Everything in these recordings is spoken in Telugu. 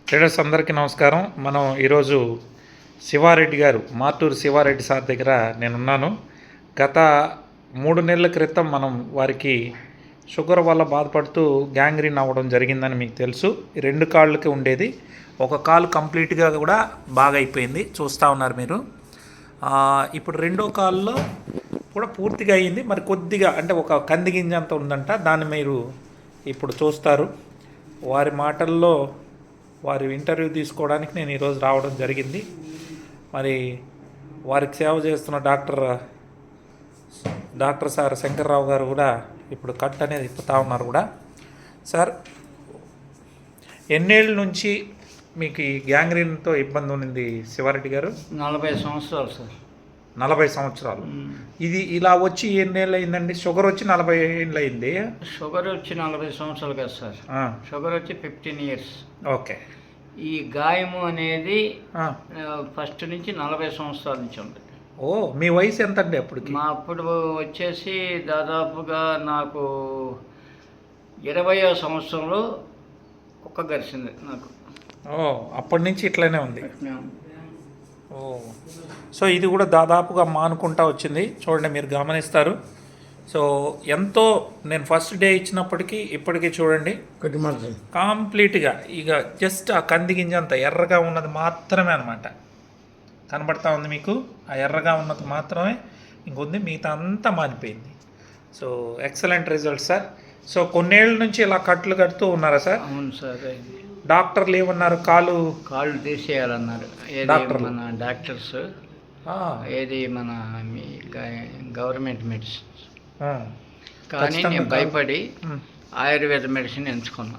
ట్రేడర్స్ అందరికీ నమస్కారం. మనం ఈరోజు శివారెడ్డి గారు, మార్టూరు శివారెడ్డి సార్ దగ్గర నేనున్నాను. గత 3 నెలల క్రితం మనం వారికి షుగర్ వల్ల బాధపడుతూ గ్యాంగ్రీన్ అవ్వడం జరిగిందని మీకు తెలుసు. 2 కాళ్ళకి ఉండేది, ఒక కాలు కంప్లీట్గా కూడా బాగా అయిపోయింది, చూస్తూ ఉన్నారు మీరు. ఇప్పుడు 2వ కాల్లో కూడా పూర్తిగా అయ్యింది, మరి కొద్దిగా అంటే ఒక కంది గింజ అంత ఉందంట. దాన్ని మీరు ఇప్పుడు చూస్తారు. వారి మాటల్లో వారి ఇంటర్వ్యూ తీసుకోవడానికి నేను ఈరోజు రావడం జరిగింది. మరి వారికి సేవ చేస్తున్న డాక్టర్ సార్ శంకర్రావు గారు కూడా ఇప్పుడు కట్ అనేది ఇప్పుతా ఉన్నారు కూడా. సార్, ఎన్నేళ్ళ నుంచి మీకు ఈ గ్యాంగ్రీన్తో ఇబ్బంది ఉన్నింది శివారెడ్డి గారు? 40 సంవత్సరాలు సార్. 40 సంవత్సరాలు. ఇది ఇలా వచ్చి ఎన్నేళ్ళు అయిందండి? షుగర్ వచ్చి 40 ఏళ్ళు అయింది. షుగర్ వచ్చి 40 సంవత్సరాలు కదా సార్. షుగర్ వచ్చి 15 ఇయర్స్. ఓకే. ఈ గాయము అనేది ఫస్ట్ నుంచి 40 సంవత్సరాల నుంచి ఉంది. ఓ, మీ వయసు ఎంత అండి అప్పటికి? మా అప్పుడు వచ్చేసి దాదాపుగా నాకు 20వ సంవత్సరంలో కుక్క గరిచింది నాకు. ఓ, అప్పటి నుంచి ఇట్లానే ఉంది. ఓ, సో ఇది కూడా దాదాపుగా మానుకుంటా వచ్చింది. చూడండి, మీరు గమనిస్తారు. సో ఎంతో నేను ఫస్ట్ డే ఇచ్చినప్పటికీ ఇప్పటికీ చూడండి కంప్లీట్గా ఇక జస్ట్ ఆ కంది గింజ అంత ఎర్రగా ఉన్నది మాత్రమే అనమాట కనబడతా ఉంది మీకు. ఆ ఎర్రగా ఉన్నది మాత్రమే ఇంకొంది, మిగతా అంతా మానిపోయింది. So excellent result sir. So కొన్నేళ్ళ నుంచి ఇలా కట్లు కడుతూ ఉన్నారా సార్? అవును సార్. డాక్టర్లు ఏమన్నారు? కాళ్ళు తీసేయాలన్నారు. మన డాక్టర్స్ ఏది మన మీ గవర్నమెంట్ మెడిసిన్. కానీ నేను భయపడి ఆయుర్వేద మెడిసిన్ ఎంచుకున్నా.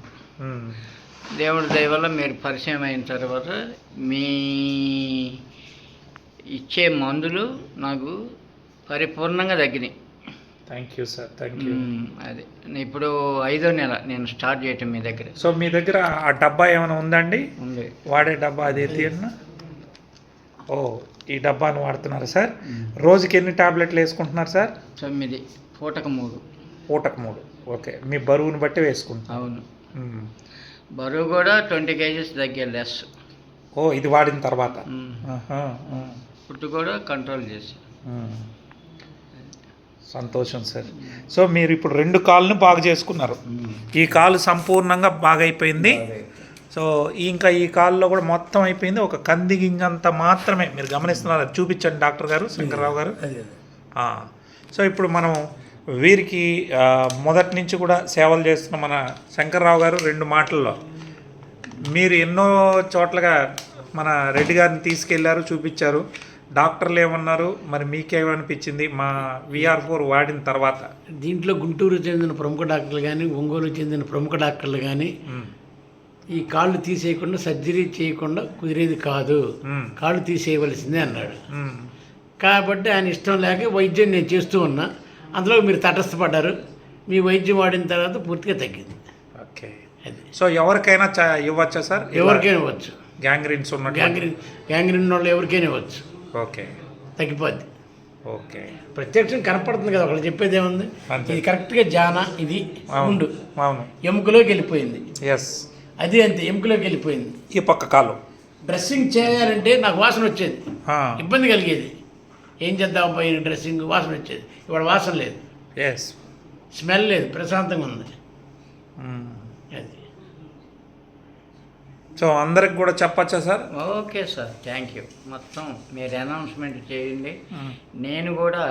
దేవుడి దయ వల్ల మీరు పరిచయం అయిన తర్వాత మీ ఇచ్చే మందులు నాకు పరిపూర్ణంగా తగ్గినాయి. Thank you sir, thank you. అది ఇప్పుడు 5వ నెల నేను స్టార్ట్ చేయటం మీ దగ్గర. సో మీ దగ్గర ఆ డబ్బా ఏమైనా ఉందండి? ఉంది. వాడే డబ్బా అది తీయన్నా? ఓ, ఈ డబ్బాను వాడుతున్నారు సార్. రోజుకి ఎన్ని టాబ్లెట్లు వేసుకుంటున్నారు సార్? 9, పూటకు 3. పూటకు 3. ఓకే. మీ బరువుని బట్టి వేసుకుంటున్నారు? అవును. బరువు కూడా 20 kgs తగ్గే లెస్. ఓ, ఇది వాడిన తర్వాత ఫుడ్ కూడా కంట్రోల్ చేసి. సంతోషం సార్. సో మీరు ఇప్పుడు 2 కాళ్ళను బాగు చేసుకున్నారు. ఈ కాలు సంపూర్ణంగా బాగా అయిపోయింది. సో ఇంకా ఈ కాల్లో కూడా మొత్తం అయిపోయింది. ఒక కంది గింజంత మాత్రమే మీరు గమనిస్తున్నారు. చూపించండి డాక్టర్ గారు, శంకర్రావు గారు. సో ఇప్పుడు మనం వీరికి మొదటి నుంచి కూడా సేవలు చేస్తున్న మన శంకర్రావు గారు 2 మాటల్లో, మీరు ఎన్నో చోట్లగా మన రెడ్డి గారిని తీసుకెళ్లారు, చూపించారు. డాక్టర్లు ఏమన్నారు, మరి మీకేమనిపించింది మా VR4 వాడిన తర్వాత? దీంట్లో గుంటూరు చెందిన ప్రముఖ డాక్టర్లు కానీ, ఒంగోలు చెందిన ప్రముఖ డాక్టర్లు కానీ ఈ కాళ్ళు తీసేయకుండా సర్జరీ చేయకుండా కుదిరేది కాదు, కాళ్ళు తీసేయవలసిందే అన్నాడు. కాబట్టి ఆయన ఇష్టం లేక వైద్యం నేను చేస్తూ ఉన్నా. అందులో మీరు తటస్థపడ్డారు. మీ వైద్యం వాడిన తర్వాత పూర్తిగా తగ్గింది. ఓకే. సో ఎవరికైనా ఇవ్వచ్చా సార్? ఎవరికైనా ఇవ్వచ్చు. గ్యాంగ్రీన్స్ ఉన్న గ్యాంగ్రీన్ వాళ్ళు ఎవరికైనా ఇవ్వచ్చు. ఓకే, తగ్గిపోద్ది. ఓకే. ప్రత్యక్షం కనపడుతుంది కదా, ఒకళ్ళు చెప్పేది ఏముంది. ఇది కరెక్ట్గా జానా, ఇది ఉండు ఎముకలోకి వెళ్ళిపోయింది. ఎస్, అది అంతే, ఎముకలోకి వెళ్ళిపోయింది. ఈ పక్క కాలు డ్రెస్సింగ్ చేయాలంటే నాకు వాసన వచ్చేది, ఇబ్బంది కలిగేది. ఏం చేద్దాం పోయిన డ్రెస్సింగ్ వాసన వచ్చేది. ఇవాళ వాసన లేదు, ఎస్, స్మెల్ లేదు, ప్రశాంతంగా ఉంది. అది సో అందరికి కూడా చెప్పచ్చా sir? Okay sir, thank you. మొత్తం మీరు అనౌన్స్మెంట్ చేయండి. నేను కూడా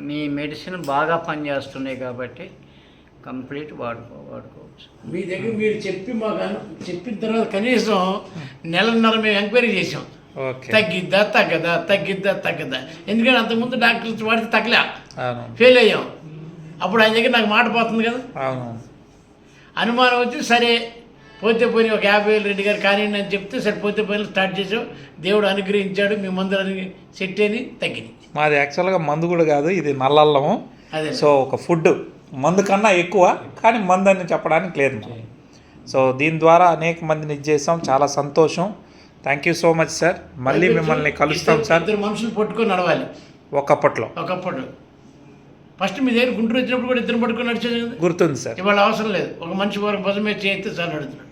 మీ మెడిసిన్ బాగా పనిచేస్తున్నాయి కాబట్టి కంప్లీట్ వాడుకోవచ్చు. మీ దగ్గర మీరు చెప్పిన తర్వాత కనీసం నెలన్నర మేము ఎంక్వైరీ చేసాం. తగ్గిద్దా తగ్గదా. ఎందుకంటే అంతకుముందు డాక్టర్స్ వాడితే తగ్గలే, ఫెయిల్ అయ్యాం. అప్పుడు ఆయన దగ్గర నాకు మాట పోతుంది కదా, అనుమానం వచ్చి సరే పోతే పోయి ఒక 50,000 రెడ్డి గారు కానీ అని చెప్తే సరే పోతే పోయి స్టార్ట్ చేసాం. దేవుడు అనుగ్రహించాడు, మీ మందులు సెట్ అని తగ్గింది. మాది యాక్చువల్గా మందు కూడా కాదు, ఇది నల్లల్లము. అదే. సో ఒక ఫుడ్ మందు కన్నా ఎక్కువ, కానీ మందు అని చెప్పడానికి లేదు. సో దీని ద్వారా అనేక మందిని ఇచ్చేసాం. చాలా సంతోషం. Thank you so much sir. మళ్ళీ మిమ్మల్ని కలుస్తాం సార్. 2 మనుషులు పట్టుకొని నడవాలి ఒకప్పట్లో. ఫస్ట్ మీ దగ్గర గుంటూరు వచ్చినప్పుడు కూడా 2 పట్టుకొని నడిచేది కదా, గుర్తుంది సార్. ఇవాళ అవసరం లేదు, ఒక మనిషి వరకు భుజం మీద చేస్తే చాలు నడుతున్నాడు.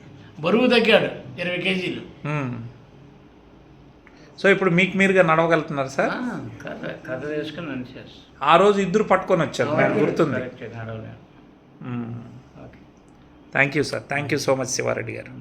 బరువు తగ్గాడు 20 కేజీలు. సో ఇప్పుడు మీకు మీరుగా నడవగలుగుతున్నారు సార్? కథ వేసుకుని నడిచేస్తాను. ఆ రోజు ఇద్దరు పట్టుకొని వచ్చారు, నాకు గుర్తుంది. నడవలేను. Okay. Thank you sir, thank you so much Shiva Reddy గారు.